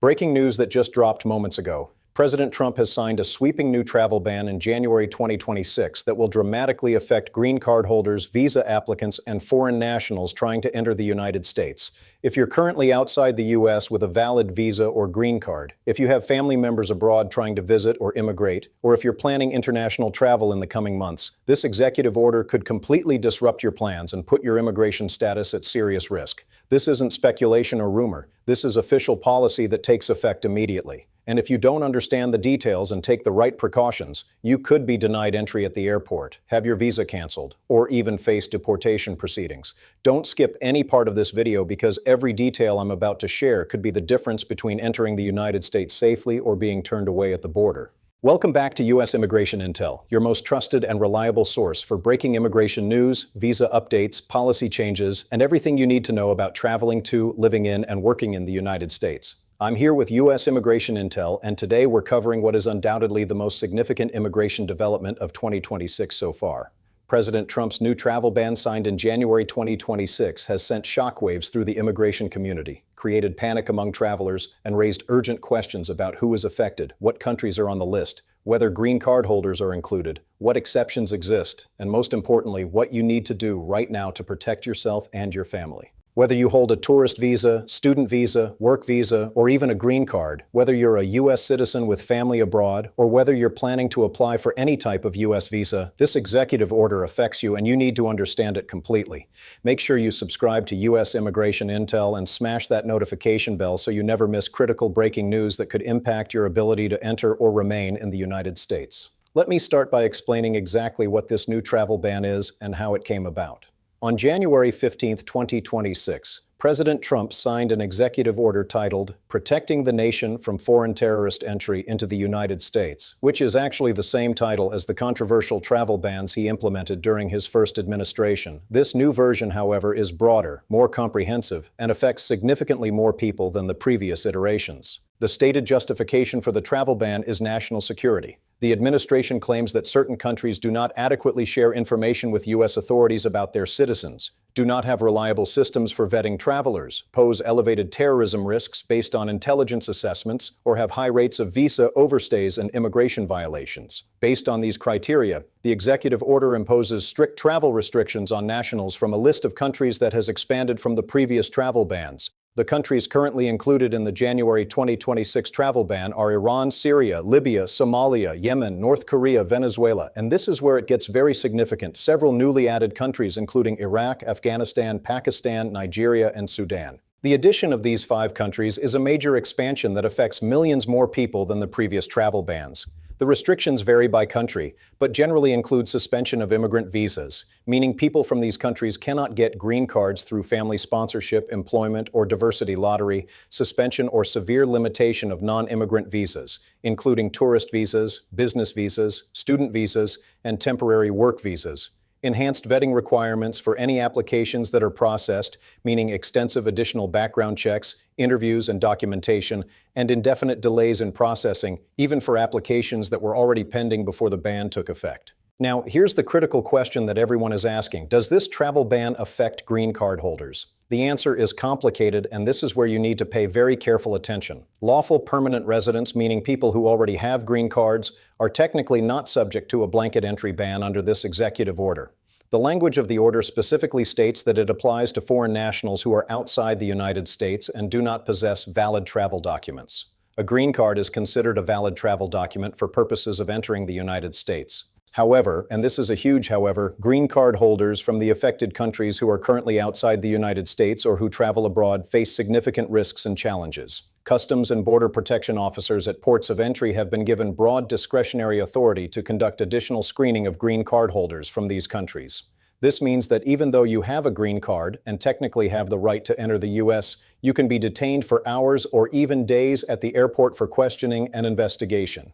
Breaking news that just dropped moments ago. President Trump has signed a sweeping new travel ban in January 2026 that will dramatically affect green card holders, visa applicants, and foreign nationals trying to enter the United States. If you're currently outside the U.S. with a valid visa or green card, if you have family members abroad trying to visit or immigrate, or if you're planning international travel in the coming months, this executive order could completely disrupt your plans and put your immigration status at serious risk. This isn't speculation or rumor. This is official policy that takes effect immediately. And if you don't understand the details and take the right precautions, you could be denied entry at the airport, have your visa canceled, or even face deportation proceedings. Don't skip any part of this video because every detail I'm about to share could be the difference between entering the United States safely or being turned away at the border. Welcome back to U.S. Immigration Intel, your most trusted and reliable source for breaking immigration news, visa updates, policy changes, and everything you need to know about traveling to, living in, and working in the United States. I'm here with U.S. Immigration Intel, and today we're covering what is undoubtedly the most significant immigration development of 2026 so far. President Trump's new travel ban signed in January 2026 has sent shockwaves through the immigration community, created panic among travelers, and raised urgent questions about who is affected, what countries are on the list, whether green card holders are included, what exceptions exist, and most importantly, what you need to do right now to protect yourself and your family. Whether you hold a tourist visa, student visa, work visa, or even a green card, whether you're a U.S. citizen with family abroad, or whether you're planning to apply for any type of U.S. visa, this executive order affects you and you need to understand it completely. Make sure you subscribe to U.S. Immigration Intel and smash that notification bell so you never miss critical breaking news that could impact your ability to enter or remain in the United States. Let me start by explaining exactly what this new travel ban is and how it came about. On January 15, 2026, President Trump signed an executive order titled Protecting the Nation from Foreign Terrorist Entry into the United States, which is actually the same title as the controversial travel bans he implemented during his first administration. This new version, however, is broader, more comprehensive, and affects significantly more people than the previous iterations. The stated justification for the travel ban is national security. The administration claims that certain countries do not adequately share information with U.S. authorities about their citizens, do not have reliable systems for vetting travelers, pose elevated terrorism risks based on intelligence assessments, or have high rates of visa overstays and immigration violations. Based on these criteria, the executive order imposes strict travel restrictions on nationals from a list of countries that has expanded from the previous travel bans. The countries currently included in the January 2026 travel ban are Iran, Syria, Libya, Somalia, Yemen, North Korea, Venezuela, and this is where it gets very significant. Several newly added countries including Iraq, Afghanistan, Pakistan, Nigeria, and Sudan. The addition of these 5 countries is a major expansion that affects millions more people than the previous travel bans. The restrictions vary by country, but generally include suspension of immigrant visas, meaning people from these countries cannot get green cards through family sponsorship, employment, or diversity lottery, suspension or severe limitation of non-immigrant visas, including tourist visas, business visas, student visas, and temporary work visas. Enhanced vetting requirements for any applications that are processed, meaning extensive additional background checks, interviews and documentation, and indefinite delays in processing, even for applications that were already pending before the ban took effect. Now, here's the critical question that everyone is asking. Does this travel ban affect green card holders? The answer is complicated, and this is where you need to pay very careful attention. Lawful permanent residents, meaning people who already have green cards, are technically not subject to a blanket entry ban under this executive order. The language of the order specifically states that it applies to foreign nationals who are outside the United States and do not possess valid travel documents. A green card is considered a valid travel document for purposes of entering the United States. However, and this is a huge however, green card holders from the affected countries who are currently outside the United States or who travel abroad face significant risks and challenges. Customs and Border Protection officers at ports of entry have been given broad discretionary authority to conduct additional screening of green card holders from these countries. This means that even though you have a green card and technically have the right to enter the U.S., you can be detained for hours or even days at the airport for questioning and investigation.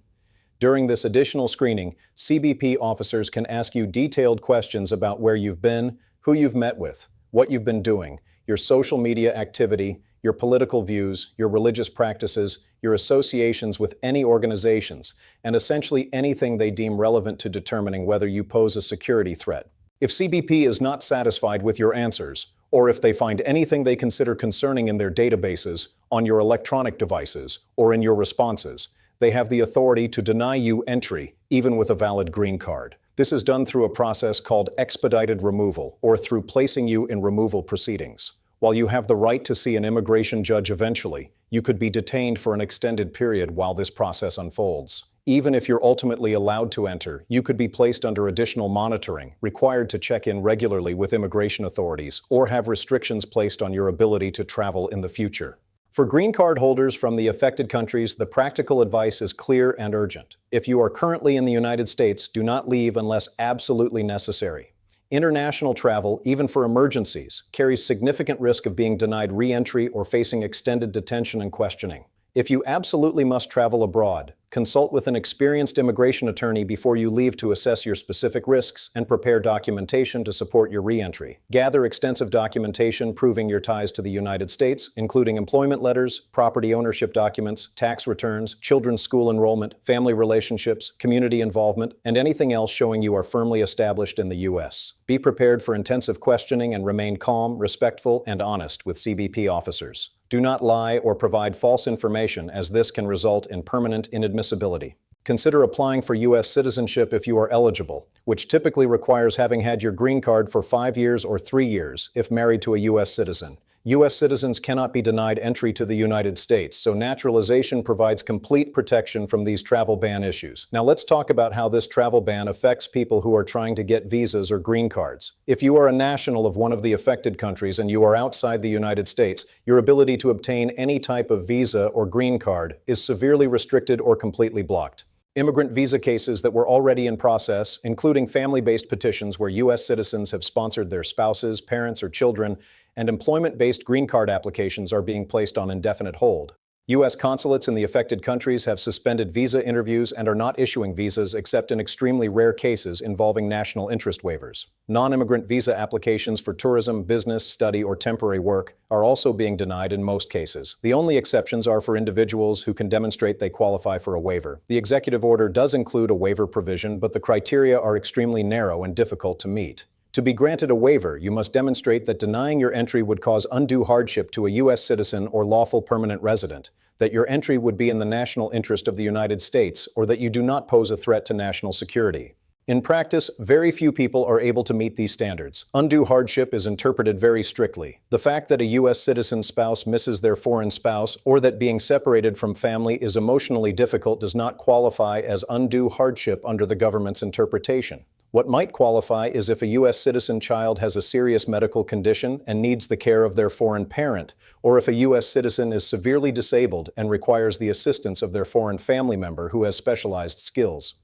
During this additional screening, CBP officers can ask you detailed questions about where you've been, who you've met with, what you've been doing, your social media activity, your political views, your religious practices, your associations with any organizations, and essentially anything they deem relevant to determining whether you pose a security threat. If CBP is not satisfied with your answers, or if they find anything they consider concerning in their databases, on your electronic devices, or in your responses, they have the authority to deny you entry, even with a valid green card. This is done through a process called expedited removal, or through placing you in removal proceedings. While you have the right to see an immigration judge eventually, you could be detained for an extended period while this process unfolds. Even if you're ultimately allowed to enter, you could be placed under additional monitoring, required to check in regularly with immigration authorities, or have restrictions placed on your ability to travel in the future. For green card holders from the affected countries, the practical advice is clear and urgent. If you are currently in the United States, do not leave unless absolutely necessary. International travel, even for emergencies, carries significant risk of being denied re-entry or facing extended detention and questioning. If you absolutely must travel abroad, consult with an experienced immigration attorney before you leave to assess your specific risks and prepare documentation to support your re-entry. Gather extensive documentation proving your ties to the United States, including employment letters, property ownership documents, tax returns, children's school enrollment, family relationships, community involvement, and anything else showing you are firmly established in the U.S. Be prepared for intensive questioning and remain calm, respectful, and honest with CBP officers. Do not lie or provide false information, as this can result in permanent inadmissibility. Consider applying for U.S. citizenship if you are eligible, which typically requires having had your green card for 5 years or 3 years if married to a U.S. citizen. U.S. citizens cannot be denied entry to the United States, so naturalization provides complete protection from these travel ban issues. Now let's talk about how this travel ban affects people who are trying to get visas or green cards. If you are a national of one of the affected countries and you are outside the United States, your ability to obtain any type of visa or green card is severely restricted or completely blocked. Immigrant visa cases that were already in process, including family-based petitions where U.S. citizens have sponsored their spouses, parents, or children, and employment-based green card applications are being placed on indefinite hold. U.S. consulates in the affected countries have suspended visa interviews and are not issuing visas except in extremely rare cases involving national interest waivers. Non-immigrant visa applications for tourism, business, study, or temporary work are also being denied in most cases. The only exceptions are for individuals who can demonstrate they qualify for a waiver. The executive order does include a waiver provision, but the criteria are extremely narrow and difficult to meet. To be granted a waiver, you must demonstrate that denying your entry would cause undue hardship to a U.S. citizen or lawful permanent resident, that your entry would be in the national interest of the United States, or that you do not pose a threat to national security. In practice, very few people are able to meet these standards. Undue hardship is interpreted very strictly. The fact that a U.S. citizen's spouse misses their foreign spouse, or that being separated from family is emotionally difficult, does not qualify as undue hardship under the government's interpretation. What might qualify is if a U.S. citizen child has a serious medical condition and needs the care of their foreign parent, or if a U.S. citizen is severely disabled and requires the assistance of their foreign family member who has specialized skills.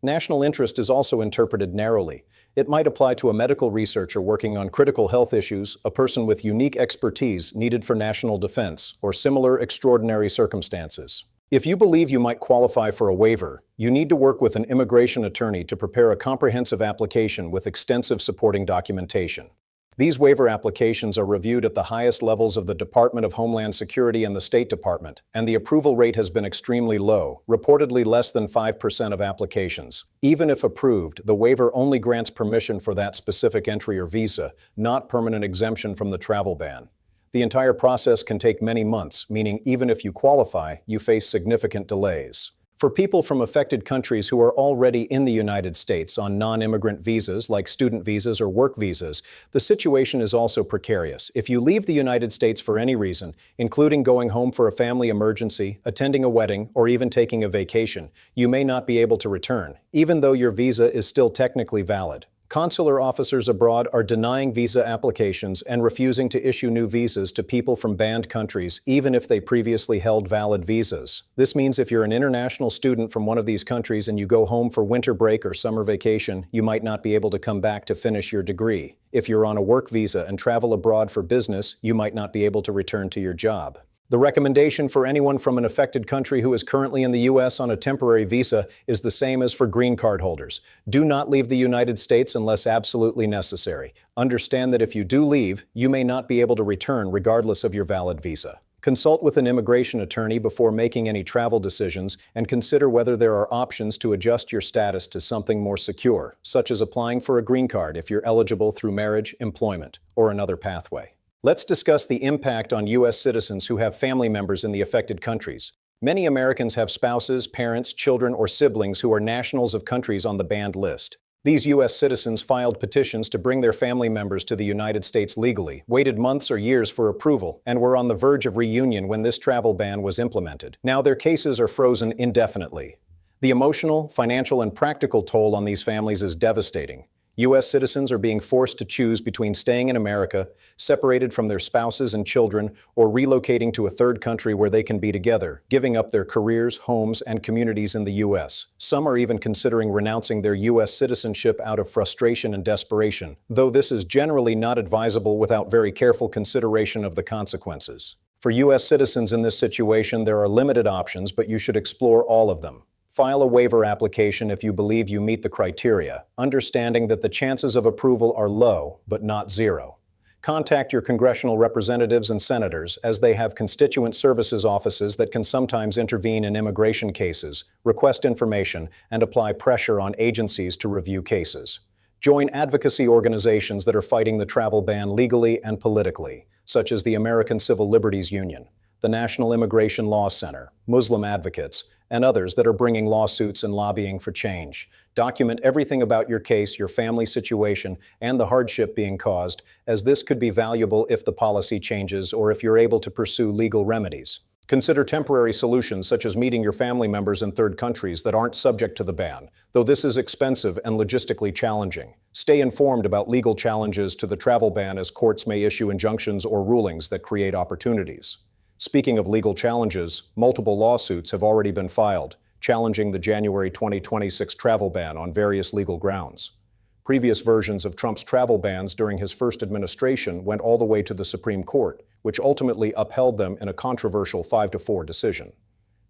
National interest is also interpreted narrowly. It might apply to a medical researcher working on critical health issues, a person with unique expertise needed for national defense, or similar extraordinary circumstances. If you believe you might qualify for a waiver, you need to work with an immigration attorney to prepare a comprehensive application with extensive supporting documentation. These waiver applications are reviewed at the highest levels of the Department of Homeland Security and the State Department, and the approval rate has been extremely low, reportedly less than 5% of applications. Even if approved, the waiver only grants permission for that specific entry or visa, not permanent exemption from the travel ban. The entire process can take many months, meaning even if you qualify, you face significant delays. For people from affected countries who are already in the United States on non-immigrant visas like student visas or work visas, the situation is also precarious. If you leave the United States for any reason, including going home for a family emergency, attending a wedding, or even taking a vacation, you may not be able to return, even though your visa is still technically valid. Consular officers abroad are denying visa applications and refusing to issue new visas to people from banned countries, even if they previously held valid visas. This means if you're an international student from one of these countries and you go home for winter break or summer vacation, you might not be able to come back to finish your degree. If you're on a work visa and travel abroad for business, you might not be able to return to your job. The recommendation for anyone from an affected country who is currently in the U.S. on a temporary visa is the same as for green card holders. Do not leave the United States unless absolutely necessary. Understand that if you do leave, you may not be able to return regardless of your valid visa. Consult with an immigration attorney before making any travel decisions and consider whether there are options to adjust your status to something more secure, such as applying for a green card if you're eligible through marriage, employment, or another pathway. Let's discuss the impact on U.S. citizens who have family members in the affected countries. Many Americans have spouses, parents, children, or siblings who are nationals of countries on the banned list. These U.S. citizens filed petitions to bring their family members to the United States legally, waited months or years for approval, and were on the verge of reunion when this travel ban was implemented. Now their cases are frozen indefinitely. The emotional, financial, and practical toll on these families is devastating. U.S. citizens are being forced to choose between staying in America, separated from their spouses and children, or relocating to a third country where they can be together, giving up their careers, homes, and communities in the U.S. Some are even considering renouncing their U.S. citizenship out of frustration and desperation, though this is generally not advisable without very careful consideration of the consequences. For U.S. citizens in this situation, there are limited options, but you should explore all of them. File a waiver application if you believe you meet the criteria, understanding that the chances of approval are low, but not zero. Contact your congressional representatives and senators, as they have constituent services offices that can sometimes intervene in immigration cases, request information, and apply pressure on agencies to review cases. Join advocacy organizations that are fighting the travel ban legally and politically, such as the American Civil Liberties Union, the National Immigration Law Center, Muslim advocates, and others that are bringing lawsuits and lobbying for change. Document everything about your case, your family situation, and the hardship being caused, as this could be valuable if the policy changes or if you're able to pursue legal remedies. Consider temporary solutions such as meeting your family members in third countries that aren't subject to the ban, though this is expensive and logistically challenging. Stay informed about legal challenges to the travel ban, as courts may issue injunctions or rulings that create opportunities. Speaking of legal challenges, multiple lawsuits have already been filed, challenging the January 2026 travel ban on various legal grounds. Previous versions of Trump's travel bans during his first administration went all the way to the Supreme Court, which ultimately upheld them in a controversial 5-4 decision.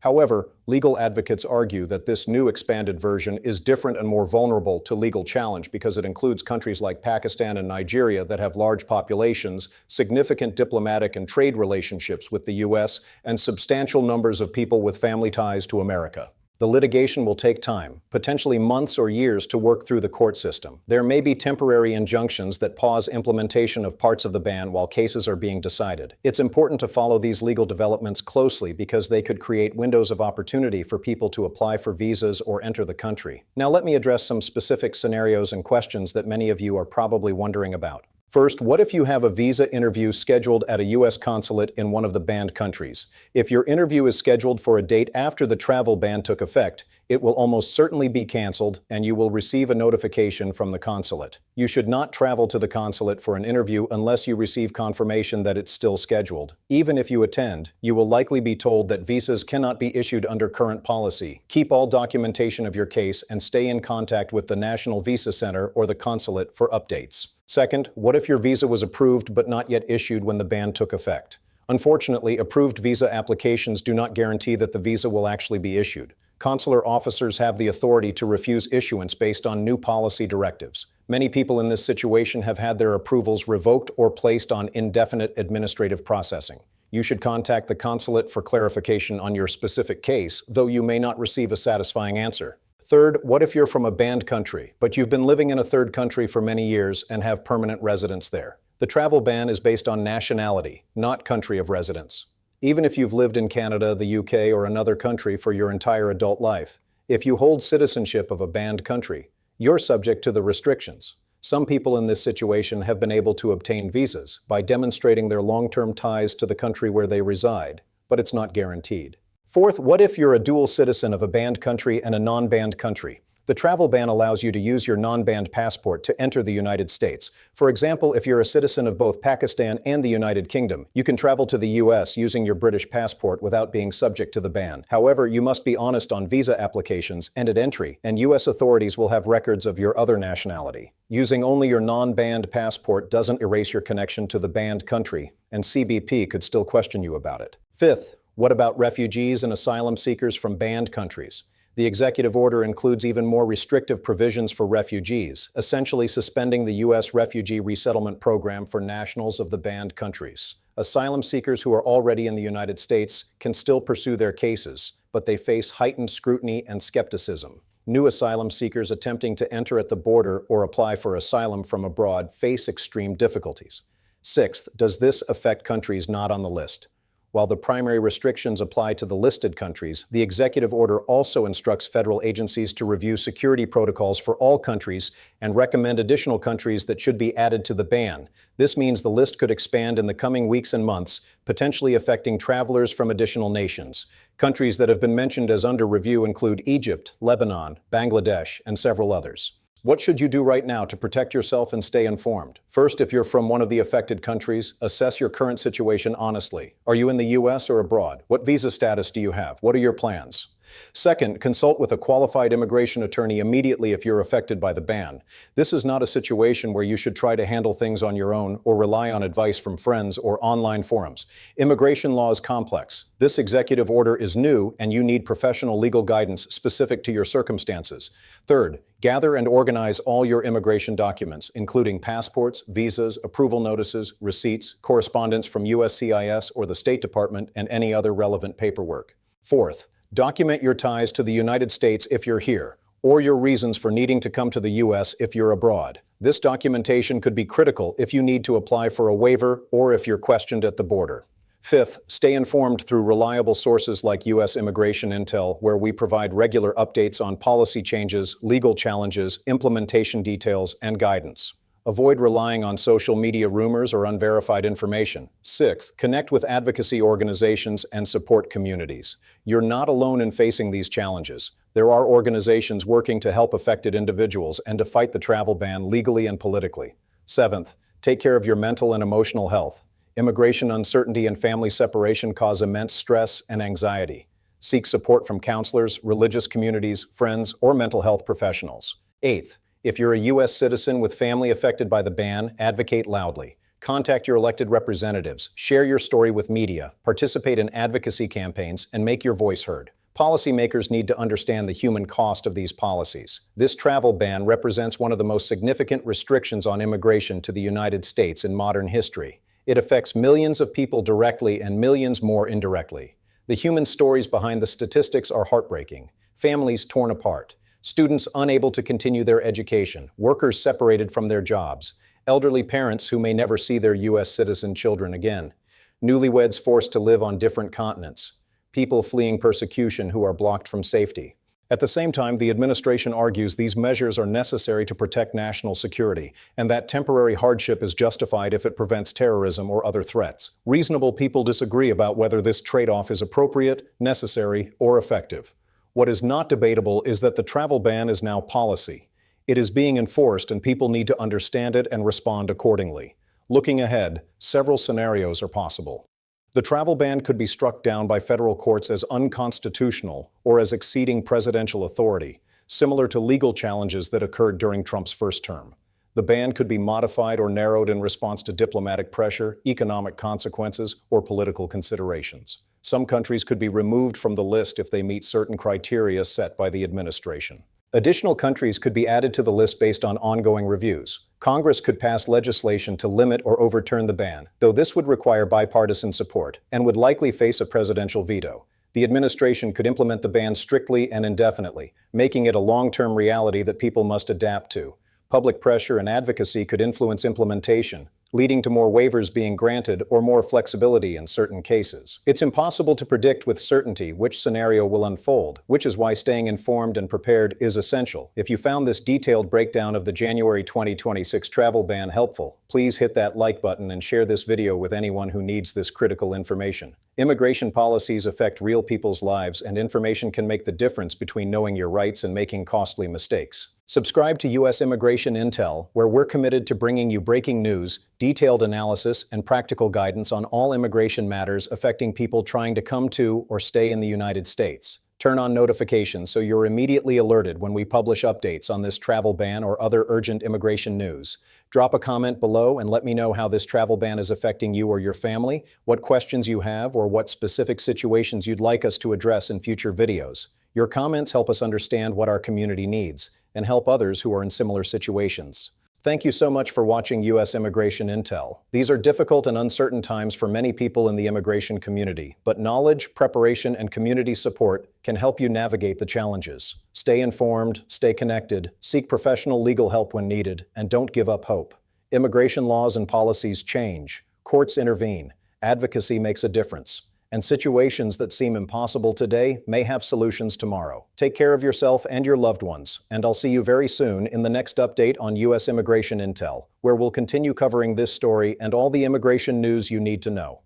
However, legal advocates argue that this new expanded version is different and more vulnerable to legal challenge because it includes countries like Pakistan and Nigeria that have large populations, significant diplomatic and trade relationships with the U.S., and substantial numbers of people with family ties to America. The litigation will take time, potentially months or years, to work through the court system. There may be temporary injunctions that pause implementation of parts of the ban while cases are being decided. It's important to follow these legal developments closely because they could create windows of opportunity for people to apply for visas or enter the country. Now let me address some specific scenarios and questions that many of you are probably wondering about. First, what if you have a visa interview scheduled at a U.S. consulate in one of the banned countries? If your interview is scheduled for a date after the travel ban took effect, it will almost certainly be canceled and you will receive a notification from the consulate. You should not travel to the consulate for an interview unless you receive confirmation that it's still scheduled. Even if you attend, you will likely be told that visas cannot be issued under current policy. Keep all documentation of your case and stay in contact with the National Visa Center or the consulate for updates. Second, what if your visa was approved but not yet issued when the ban took effect? Unfortunately, approved visa applications do not guarantee that the visa will actually be issued. Consular officers have the authority to refuse issuance based on new policy directives. Many people in this situation have had their approvals revoked or placed on indefinite administrative processing. You should contact the consulate for clarification on your specific case, though you may not receive a satisfying answer. Third, what if you're from a banned country, but you've been living in a third country for many years and have permanent residence there? The travel ban is based on nationality, not country of residence. Even if you've lived in Canada, the UK, or another country for your entire adult life, if you hold citizenship of a banned country, you're subject to the restrictions. Some people in this situation have been able to obtain visas by demonstrating their long-term ties to the country where they reside, but it's not guaranteed. Fourth, what if you're a dual citizen of a banned country and a non-banned country? The travel ban allows you to use your non-banned passport to enter the United States. For example, if you're a citizen of both Pakistan and the United Kingdom, you can travel to the U.S. using your British passport without being subject to the ban. However, you must be honest on visa applications and at entry, and U.S. authorities will have records of your other nationality. Using only your non-banned passport doesn't erase your connection to the banned country, and CBP could still question you about it. Fifth, what about refugees and asylum seekers from banned countries? The executive order includes even more restrictive provisions for refugees, essentially suspending the U.S. refugee resettlement program for nationals of the banned countries. Asylum seekers who are already in the United States can still pursue their cases, but they face heightened scrutiny and skepticism. New asylum seekers attempting to enter at the border or apply for asylum from abroad face extreme difficulties. Sixth, does this affect countries not on the list? While the primary restrictions apply to the listed countries, the executive order also instructs federal agencies to review security protocols for all countries and recommend additional countries that should be added to the ban. This means the list could expand in the coming weeks and months, potentially affecting travelers from additional nations. Countries that have been mentioned as under review include Egypt, Lebanon, Bangladesh, and several others. What should you do right now to protect yourself and stay informed? First, if you're from one of the affected countries, assess your current situation honestly. Are you in the U.S. or abroad? What visa status do you have? What are your plans? Second, consult with a qualified immigration attorney immediately if you're affected by the ban. This is not a situation where you should try to handle things on your own or rely on advice from friends or online forums. Immigration law is complex. This executive order is new, and you need professional legal guidance specific to your circumstances. Third, gather and organize all your immigration documents, including passports, visas, approval notices, receipts, correspondence from USCIS or the State Department, and any other relevant paperwork. Fourth, document your ties to the United States if you're here, or your reasons for needing to come to the U.S. if you're abroad. This documentation could be critical if you need to apply for a waiver or if you're questioned at the border. Fifth, stay informed through reliable sources like U.S. Immigration Intel, where we provide regular updates on policy changes, legal challenges, implementation details, and guidance. Avoid relying on social media rumors or unverified information. Sixth, connect with advocacy organizations and support communities. You're not alone in facing these challenges. There are organizations working to help affected individuals and to fight the travel ban legally and politically. Seventh, take care of your mental and emotional health. Immigration uncertainty and family separation cause immense stress and anxiety. Seek support from counselors, religious communities, friends, or mental health professionals. Eighth, if you're a U.S. citizen with family affected by the ban, advocate loudly. Contact your elected representatives, share your story with media, participate in advocacy campaigns, and make your voice heard. Policymakers need to understand the human cost of these policies. This travel ban represents one of the most significant restrictions on immigration to the United States in modern history. It affects millions of people directly and millions more indirectly. The human stories behind the statistics are heartbreaking. Families torn apart. Students unable to continue their education, workers separated from their jobs, elderly parents who may never see their U.S. citizen children again, newlyweds forced to live on different continents, people fleeing persecution who are blocked from safety. At the same time, the administration argues these measures are necessary to protect national security, and that temporary hardship is justified if it prevents terrorism or other threats. Reasonable people disagree about whether this trade-off is appropriate, necessary, or effective. What is not debatable is that the travel ban is now policy. It is being enforced, and people need to understand it and respond accordingly. Looking ahead, several scenarios are possible. The travel ban could be struck down by federal courts as unconstitutional or as exceeding presidential authority, similar to legal challenges that occurred during Trump's first term. The ban could be modified or narrowed in response to diplomatic pressure, economic consequences, or political considerations. Some countries could be removed from the list if they meet certain criteria set by the administration. Additional countries could be added to the list based on ongoing reviews. Congress could pass legislation to limit or overturn the ban, though this would require bipartisan support and would likely face a presidential veto. The administration could implement the ban strictly and indefinitely, making it a long-term reality that people must adapt to. Public pressure and advocacy could influence implementation, leading to more waivers being granted or more flexibility in certain cases. It's impossible to predict with certainty which scenario will unfold, which is why staying informed and prepared is essential. If you found this detailed breakdown of the January 2026 travel ban helpful, please hit that like button and share this video with anyone who needs this critical information. Immigration policies affect real people's lives, and information can make the difference between knowing your rights and making costly mistakes. Subscribe to U.S. Immigration Intel, where we're committed to bringing you breaking news, detailed analysis, and practical guidance on all immigration matters affecting people trying to come to or stay in the United States. Turn on notifications so you're immediately alerted when we publish updates on this travel ban or other urgent immigration news. Drop a comment below and let me know how this travel ban is affecting you or your family, what questions you have, or what specific situations you'd like us to address in future videos. Your comments help us understand what our community needs and help others who are in similar situations. Thank you so much for watching U.S. Immigration Intel. These are difficult and uncertain times for many people in the immigration community, but knowledge, preparation, and community support can help you navigate the challenges. Stay informed, stay connected, seek professional legal help when needed, and don't give up hope. Immigration laws and policies change, courts intervene, advocacy makes a difference, and situations that seem impossible today may have solutions tomorrow. Take care of yourself and your loved ones, and I'll see you very soon in the next update on U.S. Immigration Intel, where we'll continue covering this story and all the immigration news you need to know.